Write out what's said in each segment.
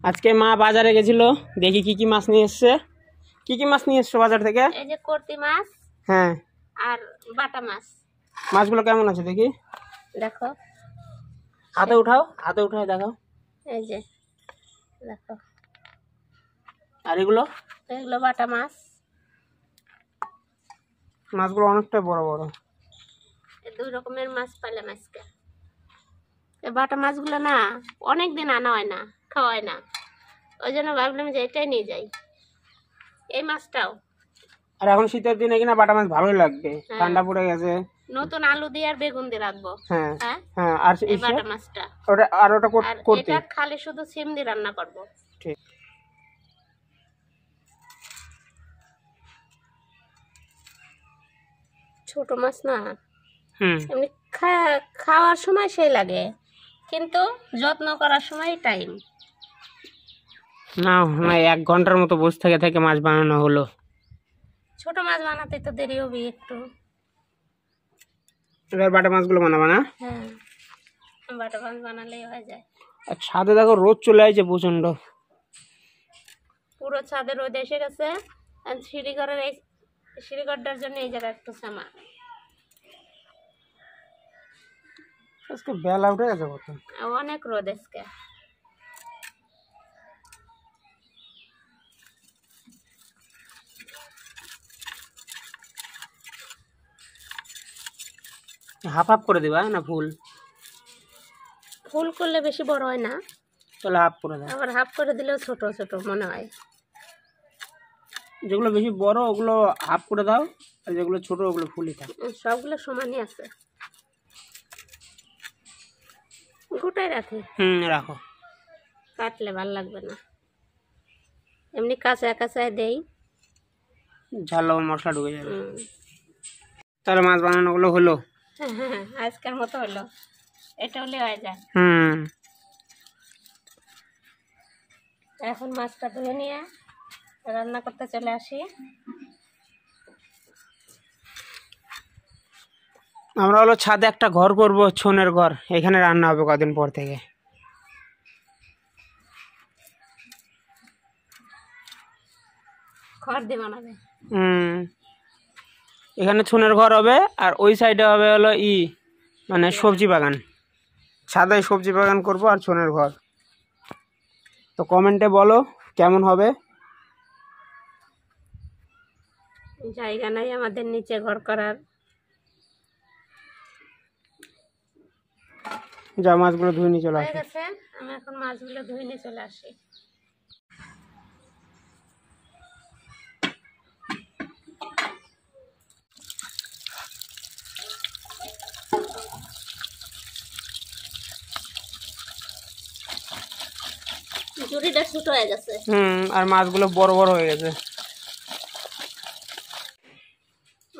আজকে মা বাজারে গেছিল, দেখি কি কি মাছ নিয়ে এসছে। কি কি মাছ নিয়ে এসছো বাজার থেকে? এই যে করতি মাছ, হ্যাঁ, আর বাটা মাছ। মাছগুলো কেমন আছে দেখি, দেখো, হাতে উঠাও, হাতে উঠাও দেখাও। এই যে দেখো, আর এগুলো এগুলো বাটা মাছ। মাছগুলো অনেকটা বড় বড়। এই দুই রকমের মাছ পাইলাম আজকে। এই বাটা মাছগুলো না অনেক দিন আনা হয় না, খাওয়া হয় না, ওই জন্য ভাবলাম যে এটাই নিয়ে যাই। এই মাছটাও আর এখন শীতের দিনে কিনা বাটা মাছ ভালোই লাগবে, ঠান্ডা পড়ে গেছে। নতুন আলু দিয়ে আর বেগুন দিয়ে রাখবো। হ্যাঁ হ্যাঁ হ্যাঁ। আর এই বাটা মাছটা ওটা আর ওটা আর করতে এটা খালি শুধু সিম দিয়ে রান্না করব। ঠিক। ছোট মাছ না, এমনি খাওয়ার সময় সেই লাগে, কিন্তু যত্ন করার সময় টাইম না। না, 1 ঘন্টার মতো বসে থেকে থেকে মাছ বানানো হলো। ছোট মাছ বানাতে তো দেরি হবে একটু। এবার বাটা মাছগুলো বানাবা না? হ্যাঁ, বাটা মাছ বানালেই হয়ে যায়। আর ছাদে দেখো রোদ চলে আসছে প্রচন্ড, পুরো ছাদে রোদ এসে গেছে। আর সিঁড়িঘরের এই সিঁড়িঘরটার জন্য এই জায়গা একটু সামা। আজকে বেলা উঠে গেছে কত, অনেক রোদ আজকে। হাফ হাফ করে দিবা না ফুল? ফুল করলে বেশি বড় হয় না, তাহলে হাফ করে দাও। আবার হাফ করে দিলেও ছোট ছোট মনে হয়। যেগুলো বেশি বড় ওগুলো হাফ করে দাও, আর যেগুলো ছোট ওগুলো ফুলই থাক। সবগুলো সমানই আছে, গোটাই রাখি। রাখো, কাটলে ভাল লাগবে না, এমনি কাঁচা কাঁচায় দেই, ঝাল লবণ মশলা ঢুকে যাবে। তাহলে মাছ বানানোগুলো হলো। হ্যাঁ, আজকের মতো হলো, এটা হলে হয়ে যায়। এখন মাছটা ধুয়ে নিয়ে রান্না করতে চলে আসি। আমরা হলো ছাদে একটা ঘর করব, ছনের ঘর, এখানে রান্না হবে কদিন পর থেকে। খড় দিয়ে বানাবে? এখানে ছনের ঘর হবে, আর ওই সাইডে হবে হলো মানে সবজি বাগান। ছাদে সবজি বাগান করব আর ছনের ঘর। তো কমেন্টে বলো কেমন হবে। জায়গা নাই আমাদের নিচে ঘর করার। যা মাছগুলো ধুয়ে নিয়ে চলে হয়ে আসে। গেছে, আমি এখন মাছগুলো ধুয়ে নিয়ে চলে আসি। ঝুড়িটা ছোট হয়ে গেছে। আর মাছগুলো বড় বড় হয়ে গেছে।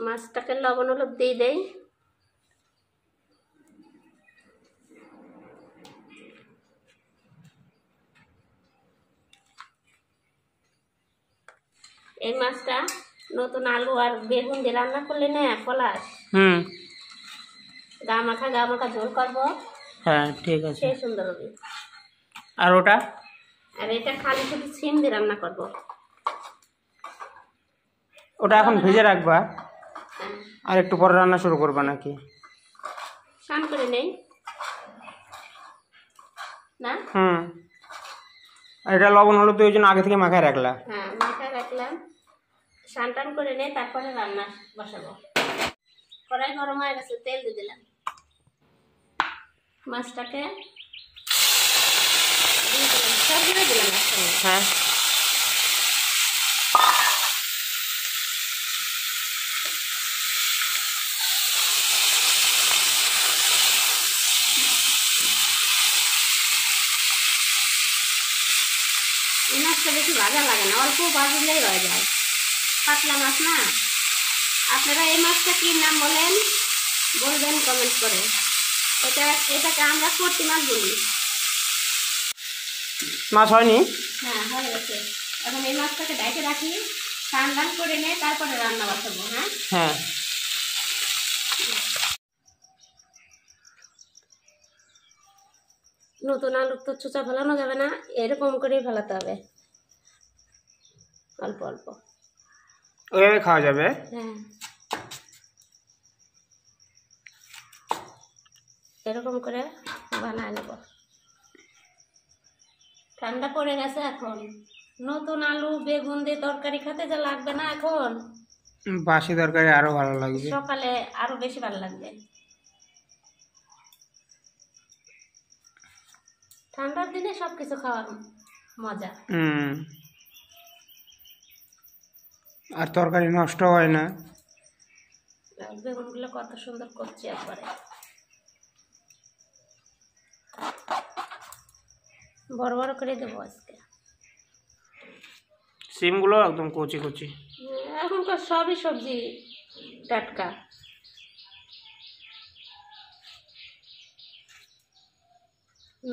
মাছটাকে লবণ হলুদ দিয়ে দেই। এই মাছটা নতুন আলু আর বেগুন দিয়ে রান্না করলে না পলাশ, গা মাখা ঝোল করবো। হ্যাঁ ঠিক আছে, সেই সুন্দর হবে। আর ওটা, আর এটা খালি শুধু সিম দিয়ে রান্না করব। ওটা এখন ভেজে রাখবা, আর একটু পরে রান্না শুরু করবা নাকি? স্নান করে নেই না? আর এটা লবণ হলুদ ওই জন্য আগে থেকে মাখায় রাখলা? হ্যাঁ, মাখায় রাখলাম, স্নান টান করে নেই, তারপরে রান্না বসাবো। কড়াই গরম হয়ে গেছে, তেল দিয়ে দিলাম। মাছটাকে দিয়ে দিলাম, সব দিয়ে দিলাম একসঙ্গে। হ্যাঁ, এই মাছটা বেশি ভাজা লাগে না, অল্প ভাজলেই হয়ে যায়, পাতলা মাছ না। আপনারা এই মাছটা কি নাম বলেন বলবেন কমেন্ট করে। এটাকে আমরা করতি মাছ বলি। মাছ হয়নি? হ্যাঁ, হয়ে গেছে। এখন এই মাছটাকে ঢেকে রাখি, স্নান করে নিয়ে তারপরে রান্না বসাবো। হ্যাঁ, নতুন আলুর তো চোচা ফেলানো যাবে না, এরকম করেই ফেলাতে হবে, অল্প অল্প। ওইভাবে খাওয়া যাবে। হ্যাঁ, এরকম করে বানায় নেব। ঠান্ডা পড়ে গেছে এখন, নতুন আলু বেগুন দিয়ে তরকারি খেতে যা লাগবে না এখন, বাসি তরকারি আরো ভালো লাগবে, সকালে আরো বেশি ভালো লাগবে। ঠান্ডার দিনে সবকিছু খাওয়ার মজা। আর তরকারি নষ্ট হয় না। বেগুনগুলো কত সুন্দর করছি একবারে, বড় বড় করে দেবো আজকে। সিমগুলো একদম কচি কচি। এখনকার সবই সবজি টাটকা।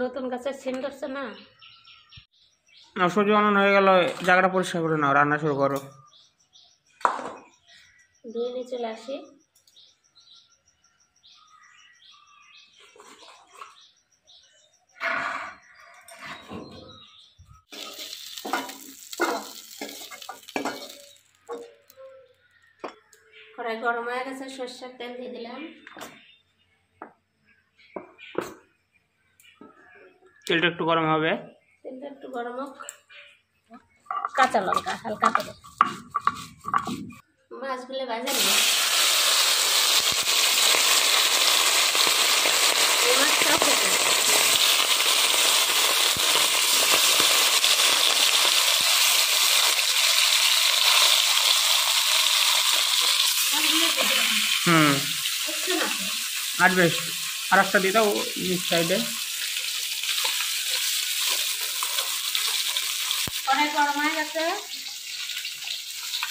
নতুন গাছের সিম ধরছে না। সবজি বানানো হয়ে গেল, জায়গাটা পরিষ্কার করে নাও, রান্না শুরু করো। ধুয়ে নিয়ে চলে আসি। কড়াই গরম হয়ে গেছে, সরষের তেল দিয়ে দিলাম। তেলটা একটু গরম হবে, তেলটা একটু গরম হোক। কাঁচা লঙ্কা হালকা করে, মাছগুলো ভাজা নেব। এই মাছটাও খেতে আর বেশ আর একটা দিয়ে দাও নিচ সাইডে। কড়াই গরম হয়ে গেছে,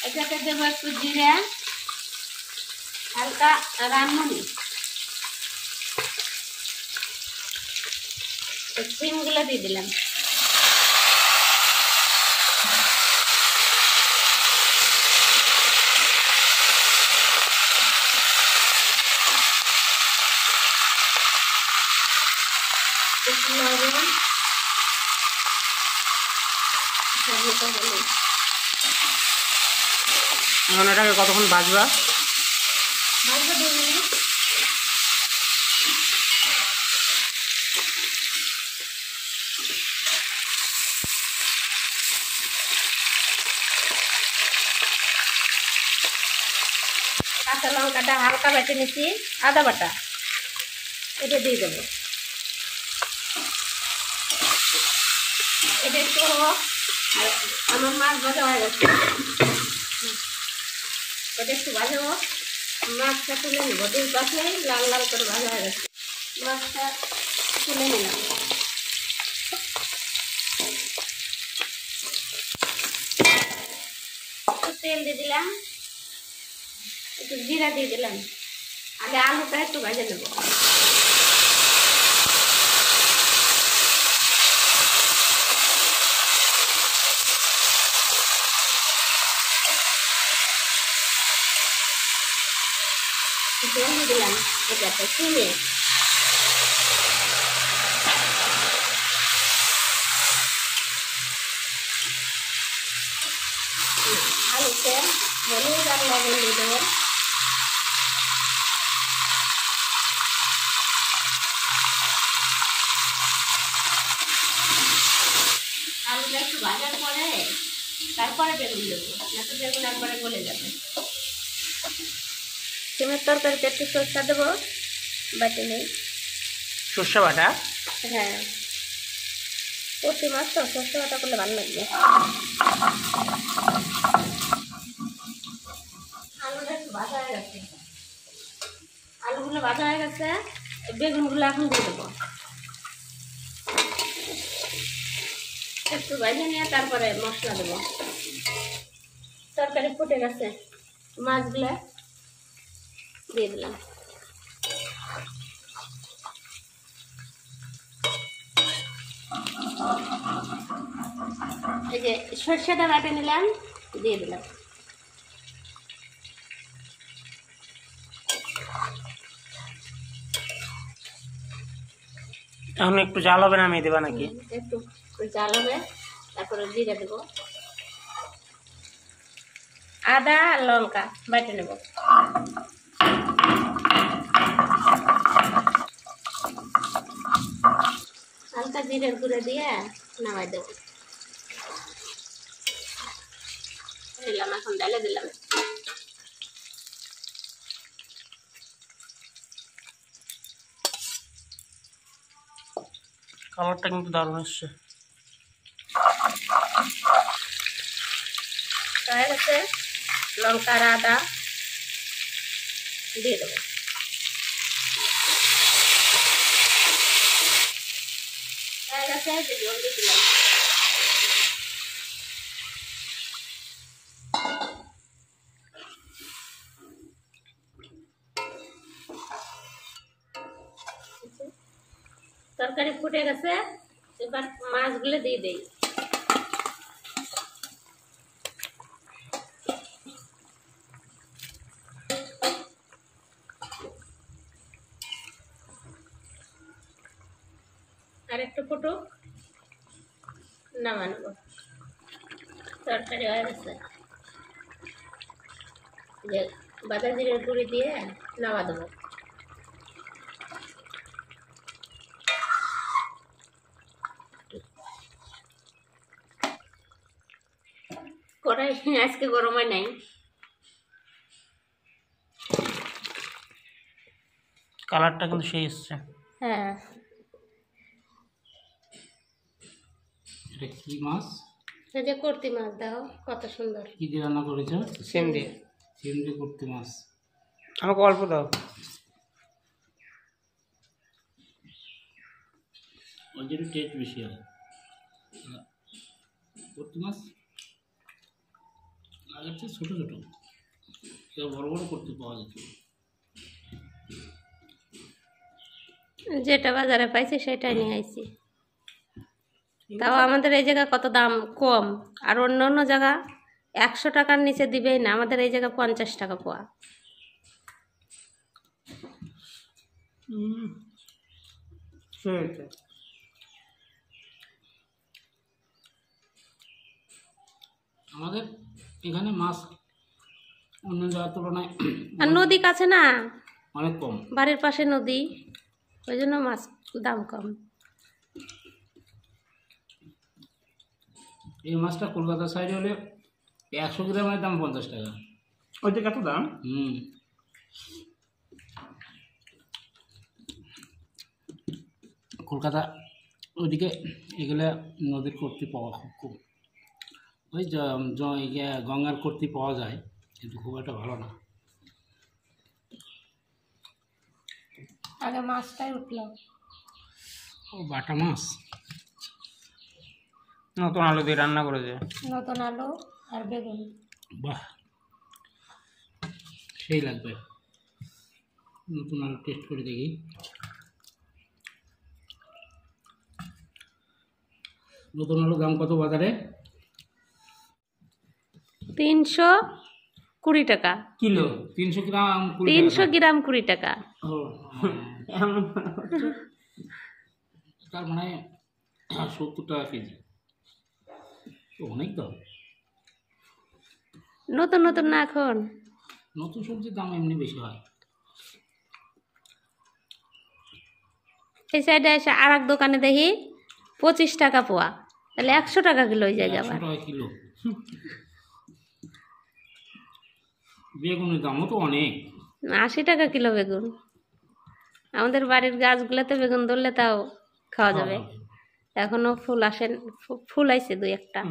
এটাতে দেবো একটু জিরে, হালকা রান্নুনি, সিমগুলো দিয়ে দিলাম। এখন এটাকে কতক্ষণ ভাজবা? ভাজবো 2 মিনিট। কাঁচা লঙ্কাটা হালকা বেটে নিচ্ছি, আদা বাটা এটা দিয়ে দেবো। এটা একটু হোক, আর আমার মাছ ভাজা হয়ে গেছে, এটা একটু ভাজা হোক। মাছটা তুলে নেবো, 2 পাশেই লাল লাল করে ভাজা হয়ে গেছে, মাছটা তুলে নিলাম। একটু তেল দিয়ে দিলাম, একটু জিরা দিয়ে দিলাম। আগে আলুটা একটু ভাজা নেব। জল দিয়ে দিলাম এটাতে চিনি, আলুতে হলুদ আর লবণ দিয়ে দেবো। আলুটা একটু ভাজার পরে তারপরে বেগুন দেবো, না তো বেগুন একবারে গলে যাবে। সিমের তরকারিতে একটু সরষা দেবো, বাটে নেই। সর্ষে বাটা? হ্যাঁ, প্রতি মাছ তো সরষে বাটা করলে ভালো লাগবে। আলুটা একটু ভাজা হয়ে গেছে, আলুগুলো ভাজা হয়ে গেছে, বেগুনগুলো এখন দিয়ে দেবো। একটু ভেজে নিয়ে তারপরে মশলা দেবো। তরকারি ফুটে গেছে, মাছগুলো দিয়ে দিলাম। এই যে সরষেটা বাটে নিলাম, দিয়ে দিলাম। এখন একটু জাল হবে নামিয়ে দেবা নাকি? একটু জাল হবে, তারপরে জিরে দেবো, আদা আর লঙ্কা বেটে নেব। হালকা জিরের গুঁড়ো দিয়ে নামাই দেবো। দিলাম, এখন ডালে দিলাম। কালারটা কিন্তু দারুণ এসছে। হয়ে গেছে, লঙ্কা আর আদা দিয়ে দেবো। হয়ে গেছে, জল দিয়ে দিলাম। তরকারি ফুটে গেছে, এবার মাছগুলো দিয়ে দেই। আর একটু ফুটুক, নামানো। তরকারি হয়ে গেছে, যে বাদা জিরের গুঁড়ি দিয়ে নামা দেবো। কড়াই আজকে গরম হয় নাই। কালারটা কিন্তু সেই এসছে। হ্যাঁ, এটা কি মাছ? এই যে করতি মাছ, দাও কত সুন্দর। কি দিয়ে রান্না করেছো? সেম দিয়ে। সিম দিয়ে করতে মাছ। আমাকে অল্প দাও। ওই জন্য টেস্ট বেশি হয়। করতে মাছ আগের চেয়ে ছোটো ছোটো, কেউ বড় বড় করতে পাওয়া যেত। যেটা বাজারে পাইছি সেটাই নিয়ে আইছি। তাও আমাদের এই জায়গা কত দাম কম, আর অন্য অন্য জায়গা 100 টাকার নিচে দিবেই না, আমাদের এই জায়গা 50 টাকা পোয়া। আমাদের এখানে মাছ অন্য জায়গার তুলনায় আর নদী কাছে না, অনেক কম। বাড়ির পাশে নদী, ওই জন্য মাছ দাম কম। এই মাছটা কলকাতা সাইডে হলে 100 গ্রামের দাম 50 টাকা। ওই দিকে কত দাম? কলকাতা ওইদিকে এগুলো নদীর কর্তি পাওয়া খুব কম। ওই গঙ্গার কর্তি পাওয়া যায়, কিন্তু খুব একটা ভালো না। আগে মাছটাই উঠলো। ও বাটা মাছ, নতুন আলু দিয়ে রান্না করেছে। নতুন আলু আর বেগুন। বাহ, সেই লাগবে। নতুন আলু টেস্ট করে দেখি। নতুন আলুর দাম কত বাজারে? 320 টাকা কিলো। 300 গ্রাম 300 গ্রাম 20 টাকা। ও, তার মানে 70 টাকা কেজি, তো অনেক দাম। নতুন নতুন না এখন, নতুন সবজির দাম এমনি বেশি হয়। এই সাইডে এসে আর এক দোকানে দেখি 25 টাকা পোয়া, তাহলে 100 টাকা কিলো হয়ে যায়। 100 টাকা কিলো। বেগুনের দামও তো অনেক। 80 টাকা কিলো বেগুন। আমাদের বাড়ির গাছগুলোতে বেগুন ধরলে তাও খাওয়া যাবে। এখনো ফুল আসেন, ফুল আইছে 2-1টা।